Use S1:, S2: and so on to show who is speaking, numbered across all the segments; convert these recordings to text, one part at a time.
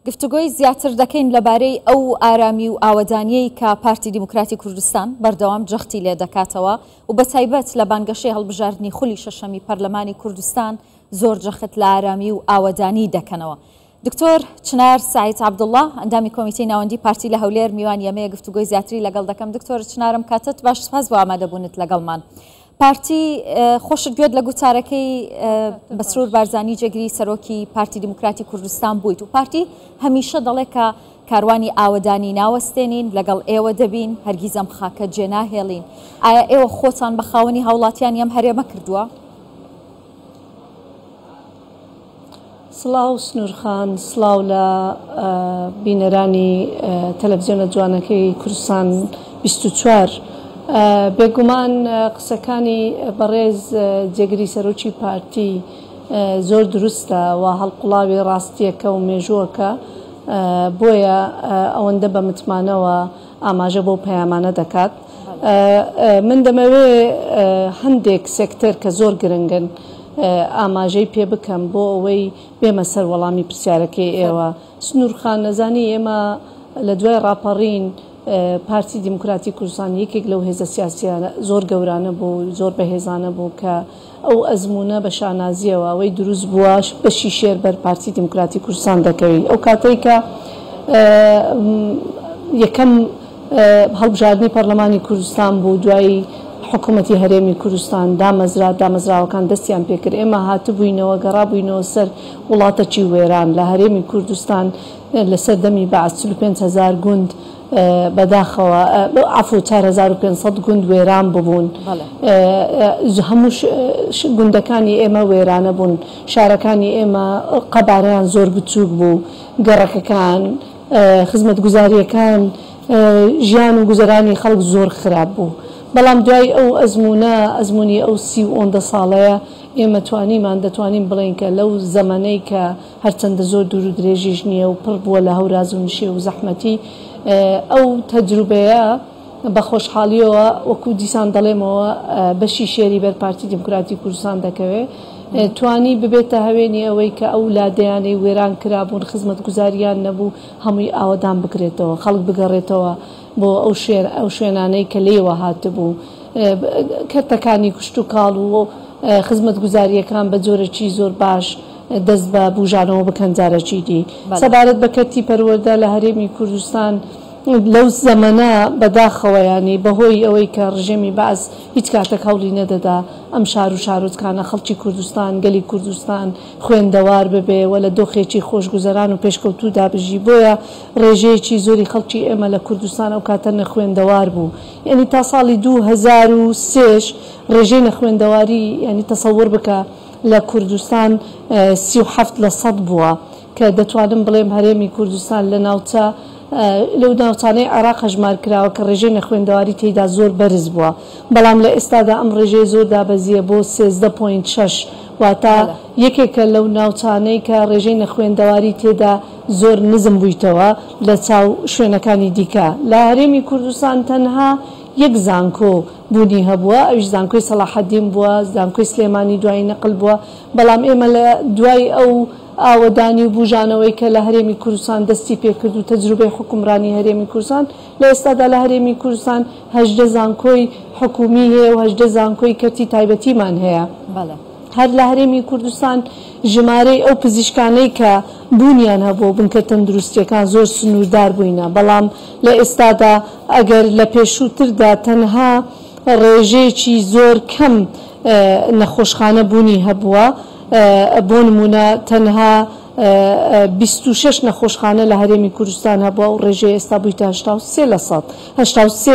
S1: گفتوگۆی زیاتر دەکەین لەبارەی ئەو ئارامی و ئاوەدانیەی کە پارتی دیموکراتی کوردستان بەردەوام جەختی لێ دەکاتەوە و بە تایبەت لە بانگەشەی هەڵبژاردننی خولی شەشەمی پەرلەمانی کوردستان زۆر جەخت لە ئارامی و ئاوەدانی دەکەنەوە. دکتۆر چنار سعید عەبدوڵڵا ئەندامی کۆمیتەی ناوەندی پارتی لە هەولێر میوان یەمەیە گفتوگۆی زیاتری لەگەڵ دەکەم. دکتۆر چنارم کاتت باش، سپاس بۆ ئامادەبوونت لەگەڵمان. پارتی خۆشت گوێت لە گوتارەکەی بەسرور بارزانی جێگری سەرۆکی پارتی دیموکراتی کوردستان بوویت و پارتی هەمیشە دەڵێ کە کاروانی ئاوەدانی ناوەستێنین، لەگەڵ ئێوە دەبین، هەرگیز ئەم خاکە جێناهێڵین. ئایا ئێوە خۆتان بە خاوەنی هاوڵاتیان ئەم هەرێمە کردووە؟
S2: سڵاو سنوورخان، سڵاو لە بینەرانی تەلەڤیزیۆنە جوانەکەی کوردستان 24. بێگومان قسەکانی بەڕێز جێگری سەرۆکی پارتی زۆر دروستە و هەڵقوڵاوی ڕاستیەکە و مێژووەکە، بۆیە ئەوەندە بە متمانەوە ئاماژە بۆ پەیامانە دەکات. من دەمەوێ هەندێک سێکتەر کە زۆر گرنگن ئاماژەی پێ بکەم بۆ ئەوەی بێمە سەر وەڵامی پرسیارەکەی ئێوە. سنوورخان، نەزانی ئێمە لە دوای ڕاپەڕین پارتی دیموکراتی کوردستان یەکێک لەو هێزە سیاسیانە زۆر گەورانە بوو، زۆر بەهێزانە بوو کە ئەو ئەزمونە بە شانازیەوە ئەوەی دروست بووە بەشی شێر بەر پارتی دیموکراتی کوردستان دەکەوی. ئەو کاتەی کە یەکەم هەڵبژاردننی پەرلەمانی کوردستان بوو، دوای حکوومەتی هەرێمی کوردستان دامەزراوەکان دەستیان پێکرد، ئێمە هاتبووینەوە گەڕابووینەوە سەر وڵاتەکی وێران لە هەرێمی کوردستان لەسەر دەمی بەعەد 45,000 گوند بەداخەوە، عەفو 4500 گوند وێران ببوون. هەموو گوندەکانی ئێمە وێرانە بوون، شارەکانی ئێمە قەبارەیان زۆر بچووک بوو، گەڕەکەکان، خزمەتگوزاریەکان، ژیان و گوزەرانی خەڵک زۆر خراپ بوو. بەڵام دوای ئەو ئەزمونی ئەو 30 ساڵەیە ئێمە دەتوانین بڵێن کە لەو زەمانەی کە هەرچەندە زۆر دوور و درێژیش نییە و پڕ بووە لە هەوراز و نشێ و زەحمەتی، ئەو تەجروبەیە بە خۆشحاڵیەوە وەکو دیسان دەڵێمەوە بەشی شێری بەر پارتی دیموکراتی کوردستان دەکەوێت، توانی ببێتە هەوێنی ئەوەی کە ئەو لادەیانەی وێران کرابوون، خزمەتگوزاریان نەبوو، هەمووی ئاوەدان بکرێتەوە، خەڵک بگەڕێتەوە بۆ ئەو شوێنانەی کە لێوە هاتبوو، کەرتەکانی کوشت و کاڵ و خزمەتگوزاریەکان بە جۆرەکی زۆر باش دەست بە بوژانەوە بکەن جارەکی دی. سەبارەت بە کەرتی پەروەردە لە هەرێمی کوردستان لەو زەمانە بەداخەوە، ینی بەهۆی ئەوەی کە ڕژێمی بەعز هیچ کاتێک هەوڵی نەدەدا ئەم شار و شارۆچکانە خەڵکی کوردستان، گەلی کوردستان خوێندەوار ببێ و لە دۆخێکی خۆشگوزەران و پێشکەوتوودا بژی. بۆیە ڕێژەیەکی زۆری خەڵکی ئێمە لە کوردستان ئەو کاتە نەخوێندەوار بوو. یعنی تا ساڵی 2003 ڕێژەی نەخوێندەواری، ینی تەسەوور بکە لە کوردستان 37% بووە، کە دەتوانم بڵێم هەرێمی کوردستان لە ناوچە لەو ناوچانەی عێراق هەژمار کراوە کە ڕێژەی نەخوێندەواری تێیدا زۆر بەرز بووە، بەڵام لە ئێستادا ئەم ڕێژەی زۆر دابەزیە بۆ 13.6، واتە یەکێکە لەو ناوچانەی کە ڕێژەی نەخوێندەواری تێدا زۆر نزم بوویتەوە لە چاو شوێنەکانی دیکە. لە هەرێمی کوردستان تەنها یەک زانکۆ بوونی هەبووە، ئەوش زانکۆی سەلاحەدین بووە، زانکۆی سلێمانی دوای نەقل بووە. بەڵام ئێمە لە دوای ئەو ئاوەدانی و بوژانەوەی کە لە هەرێمی کوردستان دەستی پێکرد و تەجروبەی حکومڕانی هەرێمی کوردستان، لە ئێستادا لە هەرێمی کوردستان 18 زانکۆی حکومی هەیە و 18 زانکۆی کەرتی تایبەتیمان هەیە. هەر لە هەرێمی کوردستان ژمارەی ئەو پزیشکانەی کە بوونیان هەبوو بنکە تەندروستیەکان زۆر سنووردار بووینە، بەڵام لە ئێستادا ئەگەر لە پێشووتردا تەنها ڕێژەیەکی زۆر کەم نەخۆشخانە بوونی هەبووە، بۆ نمونە تەنها 26 نەخۆشخانە لە هەرێمی کوردستان هەبووە و ڕێژەی ئێستا بوویتە 83%. 83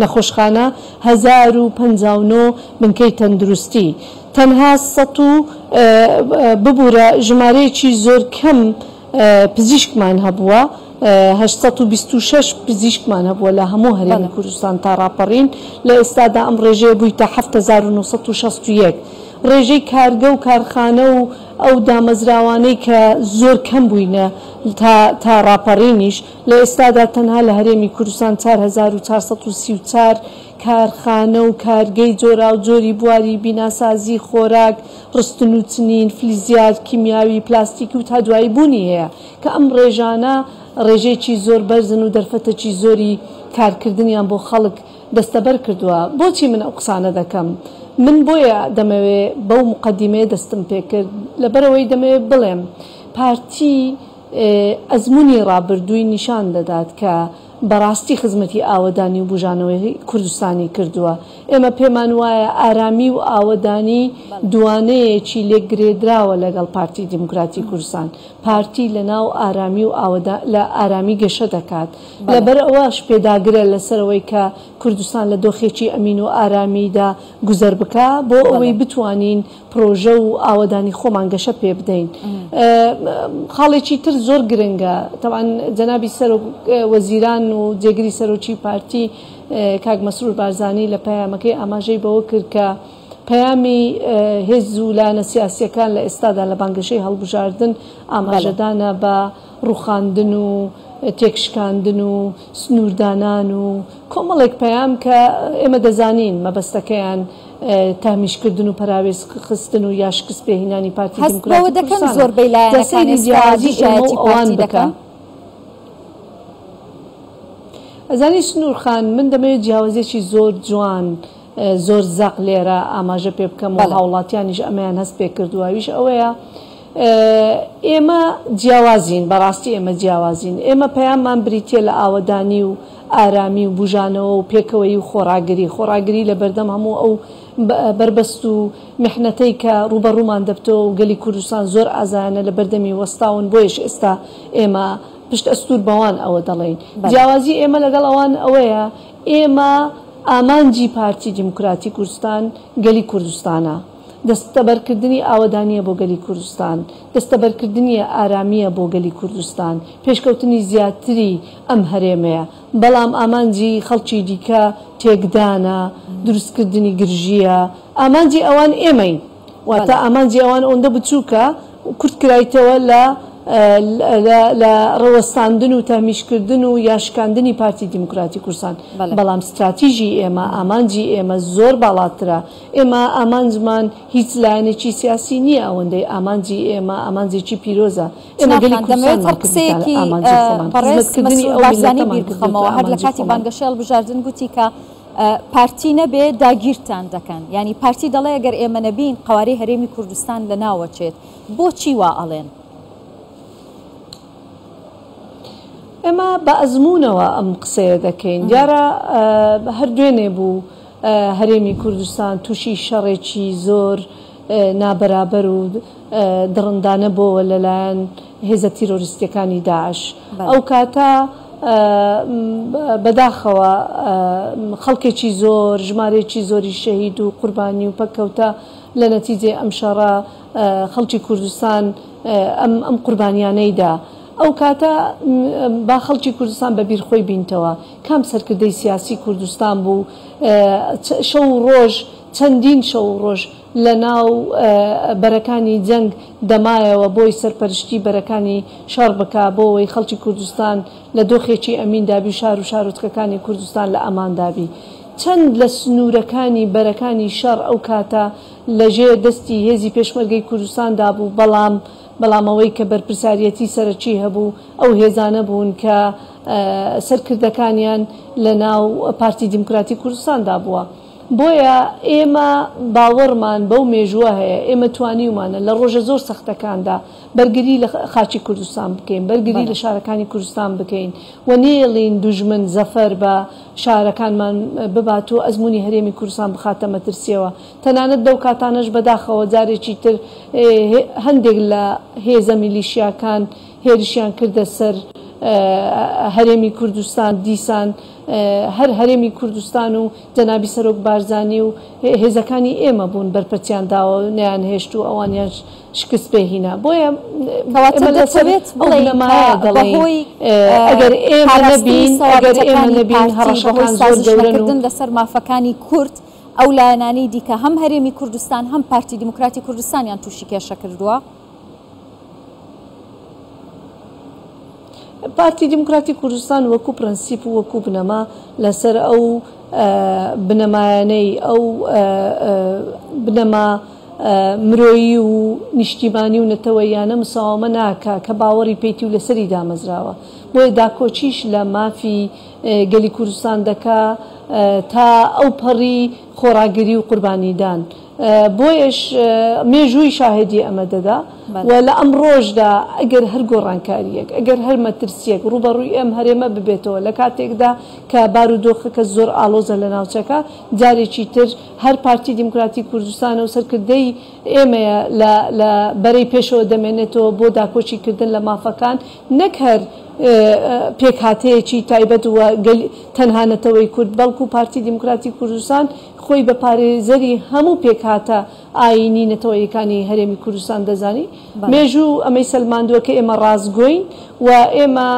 S2: نەخۆشخانە 1059 بنکەی تەندروستی، تەنها 100 ببوورە ژمارەیەکی زۆر کەم پزیشکمان هەبووە، 826 پزیشکمان هەبووە لە هەموو هەرێمی کوردستان تا ڕاپەڕین. لە ئێستادا ئەم ڕێژەیە بوویتە 7961، ڕێژەی کارگە و کارخانە و ئەو دامەزراوانەی کە زۆر کەم بووینە تا ڕاپەڕینیش لە ئێستادا تەنها لە هەرێمی کوردستان 4434 کارخانە و کارگەی جۆرا و جۆری بواری بیناسازی خۆراک ڕستن و چنین فلیزیات کیمیاوی پلاستیکی و تا دوایی بوونی هەیە کە ئەم ڕێژانە ڕێژەیەکی زۆر بەرزن و دەرفەتەکی زۆری کارکردنیان بۆ خەڵک دەستەبەر کردووە. بۆچی من ئەو قسانە دەکەم؟ من بۆیە دەمەوێت بەو مقدمەیە دەستم پێ کرد لەبەرەوەی دەمەوێت بڵێم پارتی ئەزمموی ڕابردووی نیشان دەدات کە بەڕاستی خزمەتی ئاوەدانی و بژانەوەی کوردستانی کردووە. ئێمە پێمان وایە ئارامی و ئاوەدانی دوانەیەکی لێگرێدراوە لەگەڵ پارتی دیموکراتی کوردستان. پارتی لە ناو ئارامی و لە ئارامی گەشە دەکات. لەبەر ئەوەش پێداگرە لەسەرەوەی کە کوردستان لە دۆخێکی ئەمین و ئارامیدا گوزەر بکە بۆ ئەوەی بتوانین پرۆژە و ئاوەدانی خۆمان گەشە پێ بدەین. خاڵێکی تر زۆر گرنگە تەوان جەنابی وەزیران و جێگری سەرۆکی پارتی کاک مەسرور بارزانی لە پەیامەکەی ئاماژەی بەوە کرد کە پەیامی هێز و لایەنە سیاسیەکان لە ئێستادا لە بانگەشەی هەڵبژاردن ئاماژەدانە بە ڕوخاندن و تێکشکاندن و سنووردانان و کۆمەڵێک پەیام کە ئێمە دەزانین مەبەستەکەیان تامیشکردن و پەراوێز خستن و یا شکست پێهێنانی پارتی دیموکراتی
S1: دەکەن زۆربەی لایەنەکانی
S2: جیاوازی ئەوان بکە. ئەزانی سنوورخان من دەمەوێت جیاوازێکی زۆر جوان زۆر زەق لێرە ئاماژە پێ بکەم و هاوڵاتیانیش ئەمەیان هەست پێ کردووەویش ئەوەیە ئێمە جیاوازین بەڕاستی ئێمە جیاوازین ئێمە پەیاممان بریتە لە ئاوەدانی و ئارامی و بژانەوە و پێکەوەی و خۆراگری لە بەردەم هەموو ئەو بربەست و میحنەتەی کە ڕوبەڕوومان دەبتەوە و گەلی کوردستان زۆر ئازانە لە بەردەمی وەستاون بۆیش ئێستا ئێمە پشت ئەستور بەوان ئەوە دەڵێن. جیاوازی ئێمە لەگەڵ ئەوان ئەوەیە ئێمە ئامانجی پارتی دیموکراتی کوردستان گەلی کوردستانە. دەستەبەرکردنی ئاوەدانیە بۆ گەلی کوردستان، دەستەبەرکردنی ئارامیە بۆ گەلی کوردستان، پێشکەوتنی زیاتری ئەم هەرێمەیە. بەڵام ئامانجی خەڵکی دیکە تێکدانە، دروستکردنی گرژیە، ئامانجی ئەوان ئێمەین. واتە ئامانجی ئەوان ئەوەندە بچووکە کورت کرایتەوە لە ڕەوەستاندن و تامیشکردن و یاشکاندنی پارتی دیموکراتی کوردستان. بەڵام استراتیژی ئێمە ئامانجی ئێمە زۆر باڵاترە. ئێمە ئامانجمان هیچ لایەنێکی سیاسی نییە ئەوەندەی ئامانجی ئێمە ئامانجێکی پیرۆزە. ئێمە
S1: قسەیەکی بەڕێزکردنی ئەوزانی بیرخەمەوە هەر لە کاتی بانگەشەی هەڵبژاردن گوتی کە پارتی نەبێ داگیرتان دەکەن. یعنی پارتی دەڵێ ئەگەر ئێمە نەبین قوارەی هەرێمی کوردستان لە ناوەچێت. بۆچی وا ئەڵێن؟
S2: ئێمە بە ئەزمونەوە ئەم قسەیە دەکەین. دیارە هەر دوێنێ بوو هەرێمی کوردستان تووشی شەڕێکی زۆر نابەرابەر و دڕندانە بۆەوە لەلایەن هێزە تیرۆریستیەکانی داعش. ئەو کاتە بەداخەوە خەڵکێکی زۆر ژمارەیەکی زۆری شەهید و قوربانی و پەکەوتە لە نەتیجێ ئەم شەڕە خەڵکی کوردستان ئەم قوربانیانەیدا. ئەو کاتە با خەڵکی کوردستان بەبیر خۆی بینتەوە کام سەرکردەی سیاسی کوردستان بوو شەو ڕۆژ چەندین شەو ڕۆژ لە ناو بەرەکانی جەنگ دەمایەوە بۆی سەرپەرشتی بەرەکانی شەڕ بکە بۆەوەی خەڵکی کوردستان لە دۆخێکی ئەمین دابی شار و شارۆچکەکانی کوردستان لە ئەمان دابی. چەند لە سنوورەکانی بەرەکانی شەڕ ئەو کاتە لەژێر دەستی هێزی پێشمەرگەی کوردستاندا بوو. بەڵامەوەی کە بەرپرساریەتی سەرەکی هەبوو ئەو هێزانە بوون کە سەرکردەکانیان لە ناو پارتی دیموکراتی کوردستاندا بووە. بۆیە ئێمە باوەڕمان بەو مێژووە هەیە ئێمە توانیومانە لە ڕۆژە زۆر سەختەکاندا بەرگری لە خاچی کوردستان بکەین، بەرگری لە شارەکانی کوردستان بکەین و نێڵین دوژمن زەفەر بە شارەکانمان ببات و ئەزمموی هەرێمی کوردستان بخاتە مەترسیەوە. تەنانەت دەو کاتانەش بەداخەوە جارێکی تر هەندێک لە هێزە میلیشیاکان هێرشیان کردە سەر هەرێمی کوردستان. دیسان هەر هەرێمی کوردستان و جەنابی سەرۆک بارزانی و هێزەکانی ئێمە بوون بەرپەرچیان داوە و نەیان هێشت و ئەوانیان شکست پێهینە. بۆیە ئەگەر ئێمە نەبین هەڕەشەکان زۆر گەورن
S1: لەسەر مافەکانی کورد ئەو لایەنانەی دیکە هەم هەرێمی کوردستان هەم پارتی دیموکراتی کوردستانیان تووشی کێشە کردووە؟
S2: پارتی دیموکراتی کوردستان وەکو پرەنسیپ و وەکو بنەما لەسەر ئەو بنەمایانەی ئەو بنەما مرۆیی و نیشتیمانی و نەتەوەیانە مساوامە ناکە کە باوەڕی پێیتی و لەسەری دامەزراوە بۆیە داکۆچیش لە مافی گەلی کوردستان دەکا تا ئەو پەڕی خۆڕاگەری و قوربانیدان بۆیش مێژووی شاهدی ئەمە دەدا و لە ئەم ڕۆژدا ئەگەر هەر گۆڕانکاریەک ئەگەر هەر مەترسیەک ڕوبەڕووی ئەم هەرێمە ببێتەوە لە کاتێکدا کە بارودۆخەکە زۆر ئالۆزە لە ناوچەکە جارێکی تر هەر پارتی دیموکراتی کوردستانە و سەرکردەی ئێمەیە لە بەرەی پێشەوە دەمێنێتەوە بۆ داکۆچیکردن لە مافەکان نەک هەر پێکهاتەیەکی تایبەت وە تەنهانەتەوەی کورد بەڵکو پارتی دیموکراتی کوردستان خۆی بە پارێزەری هەموو پێکهاتە ئاینی نەتەوەیەکانی هەرێمی کوردستان دەزانی مێژوو ئەمەی سەلماندووە کە ئێمە ڕازگۆین و ئێمە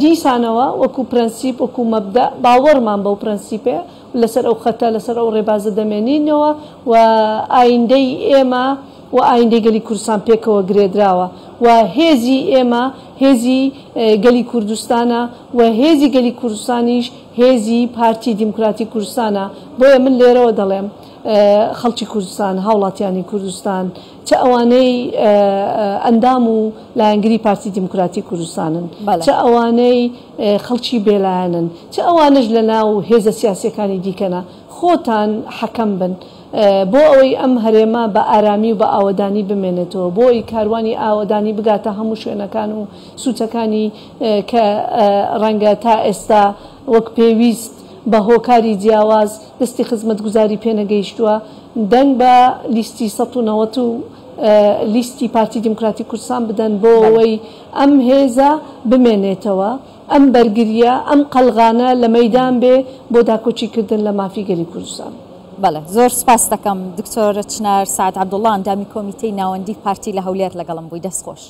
S2: دیسانەوە وەکو پرەنسیپ وەکو مەبدە باوەڕمان بەو پرەنسیپێ لەسەر ئەو خەتە لەسەر ئەو ڕێبازە دەمێنینەوە و ئایندەی ئێمە و ئایندەی گەلی کوردستان پێکەوە گرێدراوە و هێزی ئێمە هێزی گەلی کوردستانە و هێزی گەلی کوردستانیش هێزی پارتی دیموکراتی کوردستانە بۆیە من لێرەوە دەڵێم خەڵکی کوردستان هاوڵاتیانی کوردستان چه ئەوانەی ئەندام و لایەنگری پارتی دیموکراتی کوردستانن چه ئەوانەی خەڵکی بێلایەنن چه ئەوانش لە ناو هێزە سیاسیەکانی دیکەنە خۆتان حەکەم بن بۆ ئەوەی ئەم هەرێمە بە ئارامی و بە ئاوەدانی بمێنێتەوە بۆی کاروانی ئاوەدانی بگاتە هەموو شوێنەکان و سوچەکانی کە ڕەنگە تا ئێستا وەک پێویست بە هۆکاری جیاواز دەستی خزمەت گوزاری پێنەگەیشتووە دەنگ بە لیستی ١٩٠ و لیستی پارتی دیموکراتی کوردستان بدەن بۆ ئەوەی ئەم هێزە بمێنێتەوە ئەم بەرگریە ئەم قەلغانە لە مەیدان بێ بۆ داکۆچیکردن لە مافی گەلی کوردستان.
S1: بەڵێ زۆر سپاس دەکەم دکتۆرە چنار سعد عەبدوڵڵا ئەندامی کۆمیتەی ناوەندی پارتی لە هەولێر لەگەڵم بووی دەستخۆش.